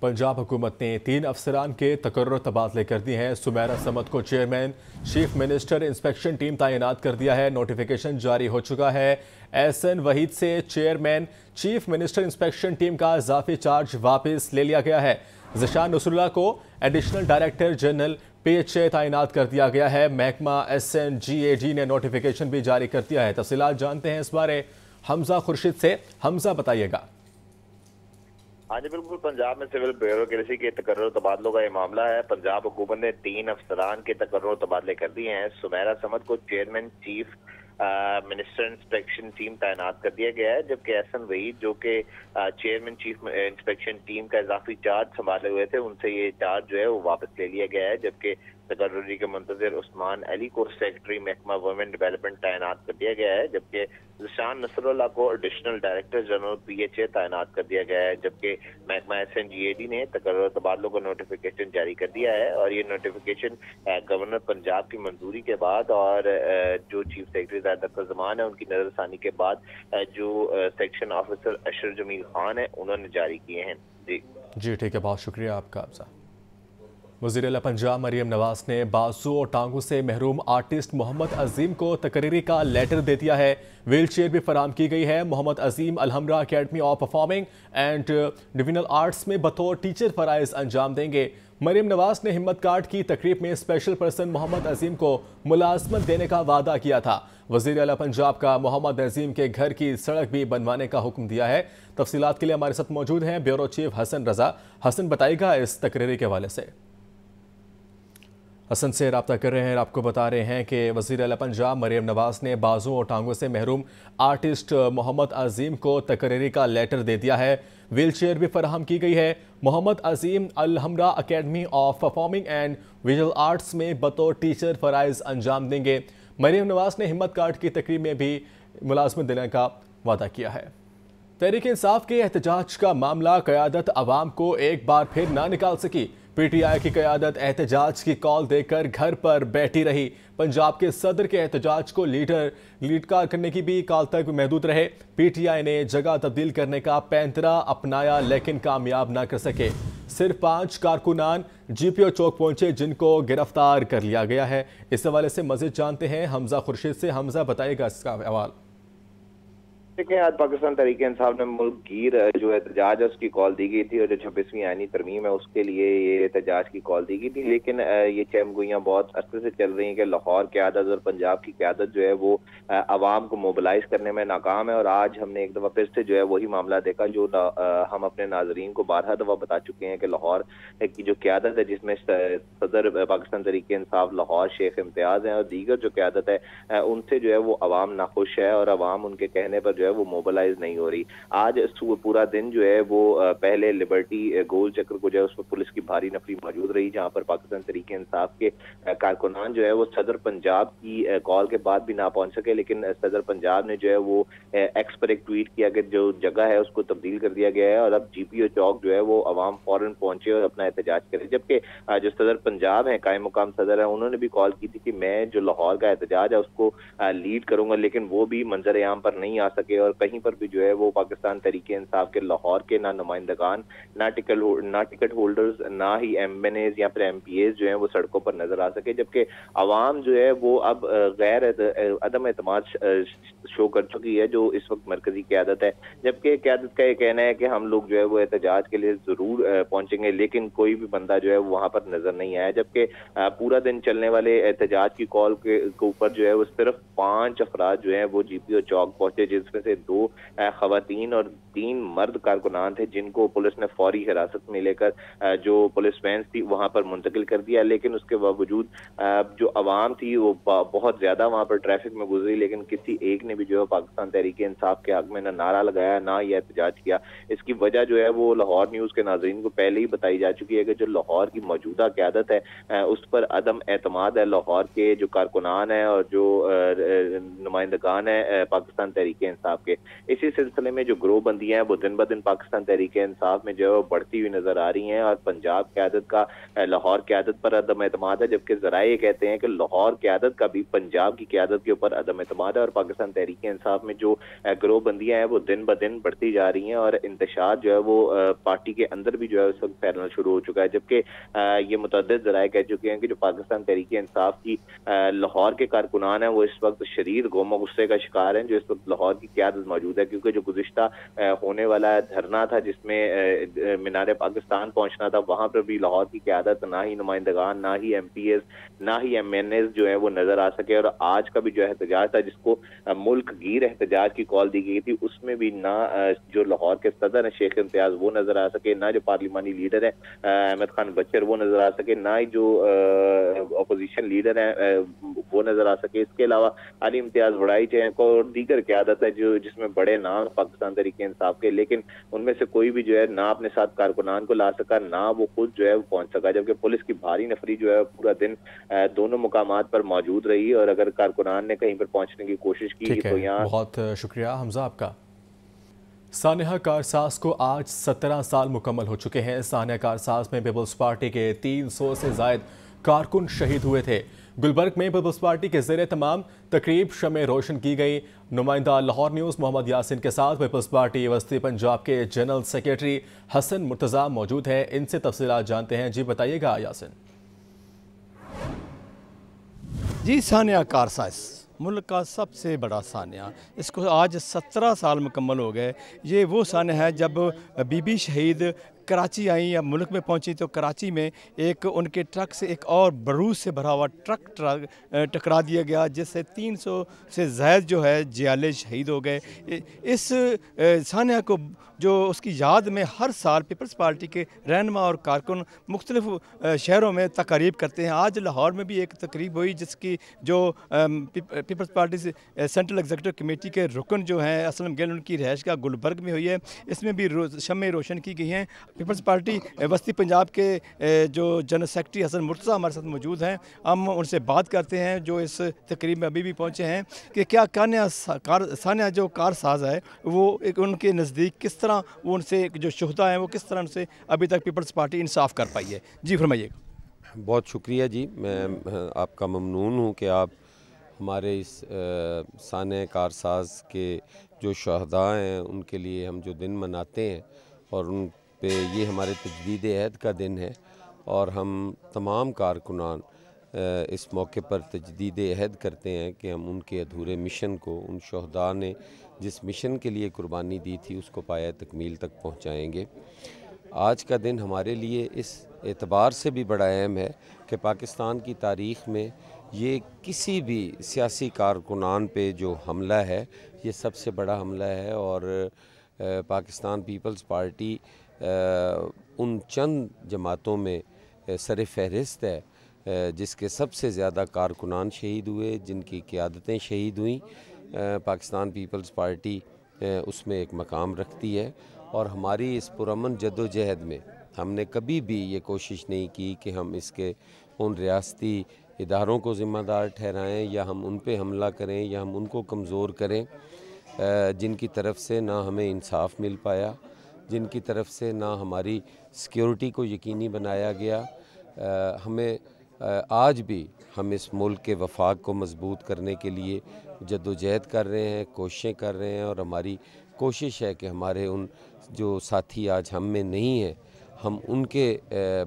पंजाब हुकूमत ने 3 अफसरान के तकर्रुर तबादले कर दिए हैं। सुमेरा समद को chairman, chief minister inspection team तैनात कर दिया है। नोटिफिकेशन जारी हो चुका है। एहसन वहीद से chairman, chief minister inspection team का इजाफी चार्ज वापस ले लिया गया है। ज़िशान नसरुल्लाह को एडिशनल डायरेक्टर जनरल PHA तैनात कर दिया गया है। महकमा SNGAD ने नोटिफिकेशन भी जारी कर दिया है। तफसीलात जानते हैं इस बारे हमजा खुर्शीद से। हमजा बताइएगा। हाँ जी बिल्कुल, पंजाब में सिविल ब्यूरोक्रेसी के तकर्रुर तबादलों का ये मामला है। पंजाब हुकूमत ने 3 अफसरान के तकर्रुर तबादले कर दिए हैं। सुमेरा समद को chairman, chief minister inspection team तैनात कर दिया गया है, जबकि एहसन वहीद जो कि चेयरमैन चीफ इंस्पेक्शन टीम का इजाफी चार्ज संभाले हुए थे, उनसे ये चार्ज जो है वो वापस ले लिया गया है। जबकि तकर्रुरी के मुंतज़िर उस्मान अली को सेक्रेटरी महकमा वुमेन डेवलपमेंट तैनात कर दिया गया है, जबकि ज़िशान नसरुल्लाह को एडिशनल डायरेक्टर जनरल PHA तैनात कर दिया गया है। जबकि महकमा SNGAD ने तकर्रुर तबादलों का नोटिफिकेशन जारी कर दिया है और ये नोटिफिकेशन गवर्नर पंजाब की मंजूरी के बाद और जो चीफ सेक्रेटरी ज़ाहिर ज़मान है उनकी नज़रसानी के बाद जो सेक्शन ऑफिसर अशर जमील खान है उन्होंने जारी किए हैं। जी ठीक है, बहुत शुक्रिया आपका। अफजा वज़ीर आला पंजाब मरियम नवाज ने बाजू और टांगों से महरूम आर्टिस्ट मोहम्मद अजीम को तकरीरी का लेटर दे दिया है। व्हील चेयर भी फराम की गई है। Mohammad Azeem Alhamra academy of performing and divisional arts में बतौर टीचर फ़राइज़ अंजाम देंगे। मरियम नवाज ने हिम्मत कार्ड की तकरीब में स्पेशल पर्सन मोहम्मद अजीम को मुलाजमत देने का वादा किया था। वज़ीर आला पंजाब का मोहम्मद अजीम के घर की सड़क भी बनवाने का हुक्म दिया है। तफसीलात के लिए हमारे साथ मौजूद हैं ब्यूरो चीफ हसन रजा। हसन बताएगा इस तकरीरी के हवाले से। हसन से रब्ता कर रहे हैं, आपको बता रहे हैं कि वज़ीर आला पंजाब मरियम नवाज ने बाजू और टांगों से महरूम आर्टिस्ट मोहम्मद अजीम को तकरीरी का लेटर दे दिया है। व्हील चेयर भी फराहम की गई है। Mohammad Azeem Alhamra academy of performing and visual arts में बतौर टीचर फ़राइज़ अंजाम देंगे। मरियम नवाज ने हिम्मत कार्ड की तकरीब में भी मुलाजमत देने का वादा किया है। तहरीक इंसाफ के एहतजाज का मामला क़यादत अवाम को एक बार फिर ना निकाल सकी। PTI की क़यादत एहतजाज की कॉल देकर घर पर बैठी रही। पंजाब के सदर के एहतजाज को लीड करने की भी कॉल तक महदूद रहे। PTI ने जगह तब्दील करने का पैंतरा अपनाया लेकिन कामयाब ना कर सके। सिर्फ 5 कारकुनान GPO चौक पहुंचे जिनको गिरफ्तार कर लिया गया है। इस हवाले से मज़ीद जानते हैं हमजा खुर्शीद से। हमजा बताएगा इसका हवाला। देखिए, आज पाकिस्तान तहरीक इंसाफ ने मुल्क गिर जो एहतजाज है उसकी कॉल दी गई थी और जो 26वीं आईनी तरमीम है उसके लिए ये एहतजाज की कॉल दी गई थी, लेकिन ये चहमगोइयाँ बहुत अरसे से चल रही हैं कि लाहौर क़यादत और पंजाब की क़यादत जो है वो आवाम को मोबिलाइज करने में नाकाम है। और आज हमने एक दफ़ा फिर से जो है वही मामला देखा जो हम अपने नाजरीन को 12 दफ़ा बता चुके हैं कि लाहौर की जो क़यादत है जिसमें सदर पाकिस्तान तहरीक इंसाफ लाहौर शेख इम्तियाज़ हैं और दीगर जो क़यादत है उनसे जो है वो आवाम नाखुश है और आवाम उनके कहने पर वो मोबिलाइज नहीं हो रही। आज पूरा दिन जो है वो पहले लिबर्टी गोल चक्र को जो है उस पर पुलिस की भारी नफरी मौजूद रही, जहां पर पाकिस्तान तहरीक इंसाफ के कारकुनान जो है वो सदर पंजाब की कॉल के बाद भी ना पहुंच सके, लेकिन सदर पंजाब ने जो है वो एक्स पर एक ट्वीट किया कि जो जगह है उसको तब्दील कर दिया गया है और अब GPO चौक जो है वो अवाम फौरन पहुंचे और अपना एहतजाज करे। जबकि जो सदर पंजाब है, कायम मुकाम सदर है, उन्होंने भी कॉल की थी कि मैं जो लाहौर का एहतजाज है उसको लीड करूंगा, लेकिन वो भी मंजर आम पर नहीं आ सके और कहीं पर भी जो है वो पाकिस्तान तहरीक इंसाफ के लाहौर के ना नुमाइंदगान, ना टिकट होल्डर्स, ना ही MNAs या फिर MPAs जो है वो सड़कों पर नजर आ सके। जबकि आवाम जो है वो अब गैर अदम एतमाद शो कर चुकी है जो इस वक्त मरकजी क़यादत है। जबकि क़यादत का ये कहना है कि हम लोग जो है वो एहतजाज के लिए जरूर पहुंचेंगे, लेकिन कोई भी बंदा जो है वहां पर नजर नहीं आया। जबकि पूरा दिन चलने वाले एहतजाज की कॉल के ऊपर जो है वो सिर्फ 5 अफराद जो है वो GPO चौक पहुंचे, जिसमें से 2 खवातीन और 3 मर्द कारकुनान थे जिनको पुलिस ने फौरी हिरासत में लेकर जो पुलिस वैन थी वहां पर मुंतकिल कर दिया। लेकिन उसके बावजूद जो आवाम थी वो बहुत ज्यादा वहां पर ट्रैफिक में गुजरी, लेकिन किसी एक ने भी जो है पाकिस्तान तहरीक इंसाफ के हक में ना नारा लगाया ना ये एहतजाज किया। इसकी वजह जो है वो लाहौर न्यूज के नाज़रीन को पहले ही बताई जा चुकी है कि जो लाहौर की मौजूदा क़यादत है उस पर अदम एतमाद है लाहौर के जो कारकुनान है और जो नुमाइंदगान है पाकिस्तान तहरीक इंसाफ इंसाफ के। इसी सिलसिले में जो ग्रोह बंदियां हैं वो दिन ब दिन पाकिस्तान तहरीक इंसाफ में जो है वो बढ़ती हुई नजर आ रही हैं, और पंजाब क़यादत का लाहौर क़यादत पर अदम एतमाद है, जबकि ज़राए ये कहते हैं कि लाहौर क़यादत का भी पंजाब की क़यादत के ऊपर अदम एतमाद है, और पाकिस्तान तहरीक इंसाफ में जो ग्रोह बंदियां हैं वो दिन ब दिन बढ़ती जा रही हैं, और इंतशार जो है वो पार्टी के अंदर भी जो है उस वक्त फैलना शुरू हो चुका है। जबकि ये मुतअद्दिद ज़राए कह चुके हैं कि जो पाकिस्तान तहरीक इंसाफ की लाहौर के कारकुनान हैं वो इस वक्त शदीद गम गुस्से का शिकार हैं, जो इस वक्त लाहौर की क़यादत मौजूद है, क्योंकि जो गुज़िश्ता होने वाला धरना था जिसमें मीनार पाकिस्तान पहुंचना था, वहां पर भी लाहौर की क़यादत, ना ही नुमाइंदगान, ना ही MPs, ना ही MNAs जो है वो नजर आ सके। और आज का भी जो एहतजाज था जिसको मुल्क गिर एहतजाज की कॉल दी गई थी, उसमें भी ना जो लाहौर के सदर हैं शेख इम्तियाज वो नजर आ सके, ना जो पार्लिमानी लीडर है अहमद खान बच्चर वो नजर आ सके, ना ही जो अपोजिशन लीडर है वो नजर आ सके। इसके अलावा अली इम्तियाज बड़ाई को और दीगर क़यादत है जो जिसमें बड़े नाम पाकिस्तान तहरीक इंसाफ के, लेकिन उनमें से कोई भी जो है ना अपने साथ कारकुनान को ला सका, ना वो खुद जो है वो पहुंच सका, जबकि पुलिस की भारी नफरी जो है पूरा दिन दोनों मुकामात पर मौजूद रही, और अगर कारकुनान ने कहीं पर पहुंचने की कोशिश की तो यहाँ। बहुत शुक्रिया हमजा आपका। सानिया कारसाज को आज 17 साल मुकम्मल हो चुके हैं। सानिया कारसाज में पीपल्स पार्टी के 300 से जायद कारकुन शहीद हुए थे। गुलबर्ग में पीपल्स पार्टी के ज़ेरे तमाम तकरीब शमें रोशन की गई। नुमाइंदा लाहौर न्यूज़ मोहम्मद यासिन के साथ पीपल्स पार्टी वस्ती पंजाब के जनरल सेक्रेटरी हसन मुर्तज़ा मौजूद हैं। इनसे तफसीलात जानते हैं। जी बताइएगा यासिन। जी, सानिया कारसाज मुल्क का सबसे बड़ा सानिया, इसको आज 17 साल मुकम्मल हो गए। ये वो सानिया है जब बीबी शहीद कराची आई या मुल्क में पहुंची तो कराची में एक उनके ट्रक से एक और बारूद से भरा हुआ ट्रक टकरा दिया गया, जिससे 300 से ज़ायद जो है जियाले शहीद हो गए। इस सानिया को जो उसकी याद में हर साल पीपल्स पार्टी के रहनुमा और कारकुन मुख्तलिफ शहरों में तकारीब करते हैं। आज लाहौर में भी एक तकरीब हुई जिसकी जो पीपल्स पार्टी से सेंट्रल एग्जीक्यूटिव कमेटी के रुकन जो हैं असलम गिल, उनकी रिहाइश का गुलबर्ग में हुई है। इसमें भी शमें रोशन की गई हैं। पीपल्स पार्टी वस्ती पंजाब के जो जनरल सेक्रेटरी हसन मुर्तज़ा हमारे साथ मौजूद हैं। हम उनसे बात करते हैं जो इस तकरीब में अभी भी पहुँचे हैं कि क्या सानिया जो कारसाज है वो एक उनके नज़दीक किस तरह वो उनसे जो शुहदा हैं वो किस तरह उनसे अभी तक पीपल्स पार्टी इंसाफ कर पाई है। जी फरमाइए। बहुत शुक्रिया जी, मैं आपका ममनून हूँ कि आप हमारे इस सानिया कारसाज के जो शुहदा हैं उनके लिए हम जो दिन मनाते हैं और उन पे ये हमारे तजदीद अहद का दिन है, और हम तमाम कारकुनान इस मौके पर तजदीद अहद करते हैं कि हम उनके अधूरे मिशन को, उन शुहदा ने जिस मिशन के लिए कुर्बानी दी थी उसको पाया तकमील तक पहुँचाएँगे। आज का दिन हमारे लिए इस एतबार से भी बड़ा अहम है कि पाकिस्तान की तारीख़ में ये किसी भी सियासी कारकुनान पे जो हमला है ये सबसे बड़ा हमला है, और पाकिस्तान पीपल्स पार्टी उन चंद जमातों में सर फहरिस्त है जिसके सबसे ज़्यादा कारकुनान शहीद हुए, जिनकी क़यादतें शहीद हुई। पाकिस्तान पीपल्स पार्टी उसमें एक मकाम रखती है, और हमारी इस पुरअमन जद्दोजहद में हमने कभी भी ये कोशिश नहीं की कि हम इसके उन रियासती इदारों को ज़िम्मेदार ठहराएं या हम उन पे हमला करें या हम उनको कमज़ोर करें, जिनकी तरफ से ना हमें इंसाफ मिल पाया, जिनकी तरफ से ना हमारी सिक्योरिटी को यकीनी बनाया गया। हमें आज भी हम इस मुल्क के वफाक को मजबूत करने के लिए जद्दोजहद कर रहे हैं, कोशिशें कर रहे हैं, और हमारी कोशिश है कि हमारे उन जो साथी आज हम में नहीं हैं, हम उनके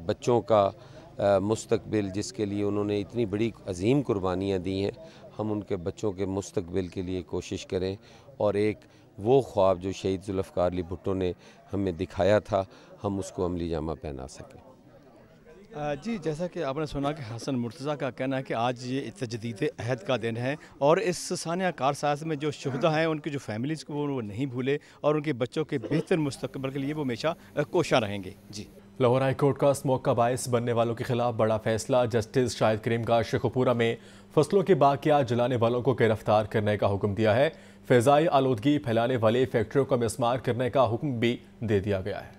बच्चों का मुस्तकबिल जिसके लिए उन्होंने इतनी बड़ी अजीम कुर्बानियाँ दी हैं, हम उनके बच्चों के मुस्तकबिल के लिए कोशिश करें, और एक वो ख्वाब जो शहीद जुल्फ़िकार अली भुट्टो ने हमें दिखाया था हम उसको अमली जामा पहना सकें। जी, जैसा कि आपने सुना कि हसन मुर्तज़ा का कहना है कि आज ये तजदीद अहद का दिन है, और इस सानिया कारसाज में जो शुहदा हैं उनकी जो फैमिलीज़ को वो नहीं भूले, और उनके बच्चों के बेहतर मुस्तकबिल के लिए वो हमेशा कोशा रहेंगे। जी, लाहौर हाई कोर्ट का स्मोक का बायस बनने वालों के खिलाफ बड़ा फैसला। जस्टिस शाहिद करीम का शेखुपुरा में फसलों के बाकियात जलाने वालों को गिरफ्तार करने का हुक्म दिया है। फ़िज़ाई आलूदगी फैलाने वाली फैक्ट्रियों का मिसमार करने का हुक्म भी दे दिया गया है।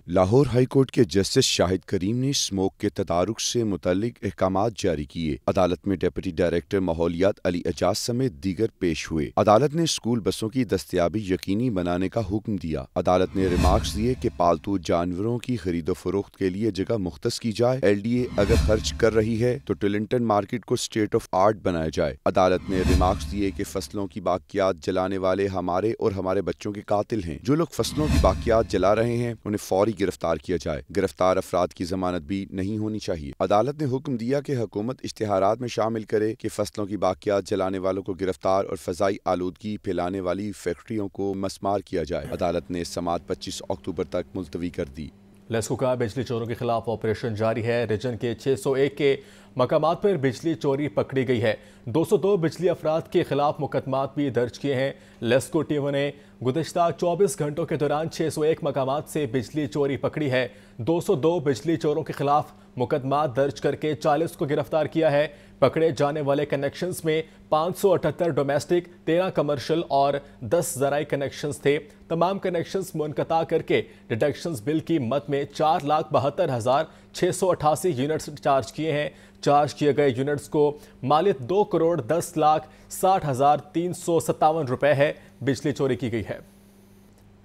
لاہور ہائی کورٹ کے جسٹس شاہد کریم نے اسموک کے تدارک سے متعلق احکامات جاری کیے۔ عدالت میں ڈپٹی ڈائریکٹر ماحولیات علی اعجاز سمیت دیگر پیش ہوئے۔ عدالت نے اسکول بسوں کی دستیابی یقینی بنانے کا حکم دیا۔ عدالت نے ریمارکس دیے کہ پالتو جانوروں کی خرید و فروخت کے لیے جگہ مختص کی جائے۔ LDA اگر خرچ کر رہی ہے تو ٹلنٹن مارکیٹ کو اسٹیٹ آف آرٹ بنایا جائے۔ عدالت نے ریمارکس دیے کہ فصلوں کی باقیات جلانے والے ہمارے اور ہمارے بچوں کے قاتل ہیں۔ جو لوگ فصلوں کی باقیات جلا رہے ہیں انہیں فوری گرفتار کیا جائے۔ گرفتار افراد کی ضمانت بھی نہیں ہونی چاہیے۔ عدالت نے حکم دیا کہ حکومت اشتہارات میں شامل کرے کہ فصلوں کی باقیات جلانے والوں کو گرفتار اور فضائی آلودگی پھیلانے والی فیکٹریوں کو مسمار کیا جائے۔ عدالت نے سماعت 25 اکتوبر تک ملتوی کر دی۔ لیسکو کا بجلی چوروں کے خلاف آپریشن جاری ہے۔ ریجن کے 601 کے مقامات پر بجلی چوری پکڑی گئی ہے۔ 202 بجلی افراد کے خلاف مقدمات بھی درج کیے ہیں۔ لیسکو ٹیموں نے گزشتہ 24 گھنٹوں کے دوران 601 مقامات سے بجلی چوری پکڑی ہے۔ 202 بجلی چوروں کے خلاف مقدمات درج کر کے 40 کو گرفتار کیا ہے۔ پکڑے جانے والے کنیکشنز میں 578 ڈومیسٹک، 13 کمرشل اور 10 زرعی کنیکشنز تھے۔ تمام کنیکشنز منقطع کر کے ڈیڈکشنز بل کی مد میں 4,72,688 یونٹس چارج کیے ہیں۔ چارج کیے گئے یونٹس کو مالیت 2,10,60,357 روپے ہے۔ بجلی چوری کی گئی ہے۔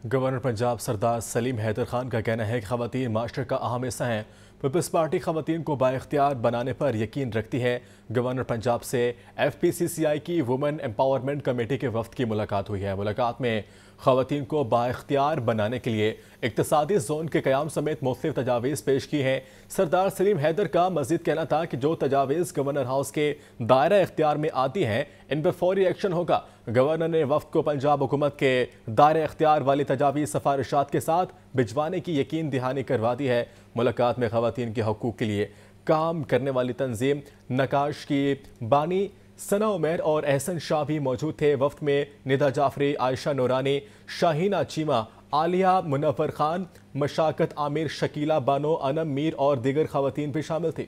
گورنر پنجاب سردار سلیم حیدر خان کا کہنا ہے کہ خواتین معاشرے کا اہم حصہ ہیں۔ پیپلز پارٹی خواتین کو بااختیار بنانے پر یقین رکھتی ہے۔ گورنر پنجاب سے FPCCI کی وومن امپاورمنٹ کمیٹی کے وفد کی ملاقات ہوئی ہے۔ ملاقات میں خواتین کو بااختیار بنانے کے لیے اقتصادی زون کے قیام سمیت مختلف تجاویز پیش کی ہیں۔ سردار سلیم حیدر کا مزید کہنا تھا کہ جو تجاویز گورنر ہاؤس کے دائرہ اختیار میں آتی ہیں ان پر فوری ایکشن ہوگا۔ گورنر نے وفد کو پنجاب حکومت کے دائرہ اختیار والی تجاویز سفارشات کے ساتھ بھجوانے کی یقین دہانی کروا دی ہے۔ ملاقات میں خواتین کے حقوق کے لیے کام کرنے والی تنظیم نقاش کی بانی ثنا عمیر اور احسن شاہ بھی موجود تھے۔ وفد میں ندا جعفری، عائشہ نورانی، شاہینہ چیمہ، عالیہ منور خان، مشاقت عامر، شکیلہ بانو، انم میر اور دیگر خواتین بھی شامل تھی۔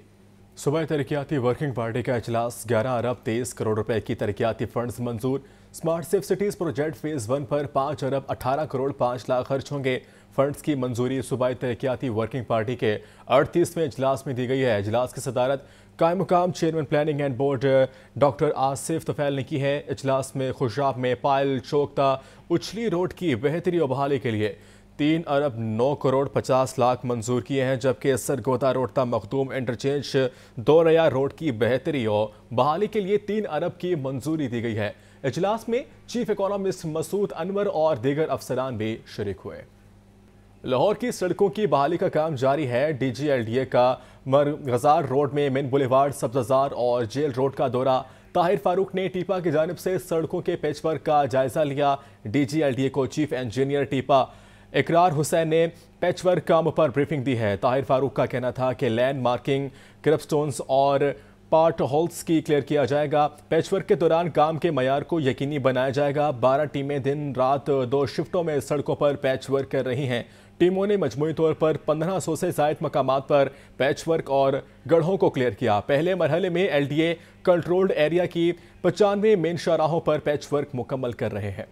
صوبائی ترقیاتی ورکنگ پارٹی کا اجلاس 11 ارب 23 کروڑ روپے کی ترقیاتی فنڈز منظور۔ Smart safe cities project phase 1 پر 5 ارب 18 کروڑ 5 لاکھ خرچ ہوں گے۔ فنڈز کی منظوری صوبائی ترقیاتی ورکنگ پارٹی کے 38ویں اجلاس میں دی گئی ہے۔ اجلاس کی صدارت قائم مقام chairman planning and board doctor Asif Tufail نے کی ہے۔ اجلاس میں خوشاب میں پائل چوکتا اچھلی روڈ کی بہتری و بحالی کے لیے 3 ارب 9 کروڑ 50 لاکھ منظور کیے ہیں، جبکہ سرگودا روڈ تا مخدوم انٹرچینج دوریا روڈ کی بہتری و بحالی کے لیے 3 ارب کی منظوری دی گئی ہے۔ اجلاس میں چیف اکانومسٹ مسعود انور اور دیگر افسران بھی شریک ہوئے۔ لاہور کی سڑکوں کی بحالی کا کام جاری ہے۔ DG LDA کا مرغزار روڈ میں مین بولیوارڈ، سبززار اور جیل روڈ کا دورہ۔ طاہر فاروق نے ٹیپا کی جانب سے سڑکوں کے پیچ ورک کا جائزہ لیا۔ DG LDA کو چیف انجینئر ٹیپا اقرار حسین نے پیچ ورک کام پر بریفنگ دی ہے۔ طاہر فاروق کا کہنا تھا کہ لینڈ مارکنگ، کرب سٹونز اور پارٹ ہولز کی کلیئر کیا جائے گا۔ پیچ ورک کے دوران کام کے معیار کو یقینی بنایا جائے گا۔ 12 ٹیمیں دن رات 2 شفٹوں میں سڑکوں پر پیچ ورک کر رہی ہیں۔ ٹیموں نے مجموعی طور پر 1500 سے زائد مقامات پر پیچ ورک اور گڑھوں کو کلیئر کیا۔ پہلے مرحلے میں LDA کنٹرولڈ ایریا کی 95 مین شاہراہوں پر پیچ ورک مکمل کر رہے ہیں۔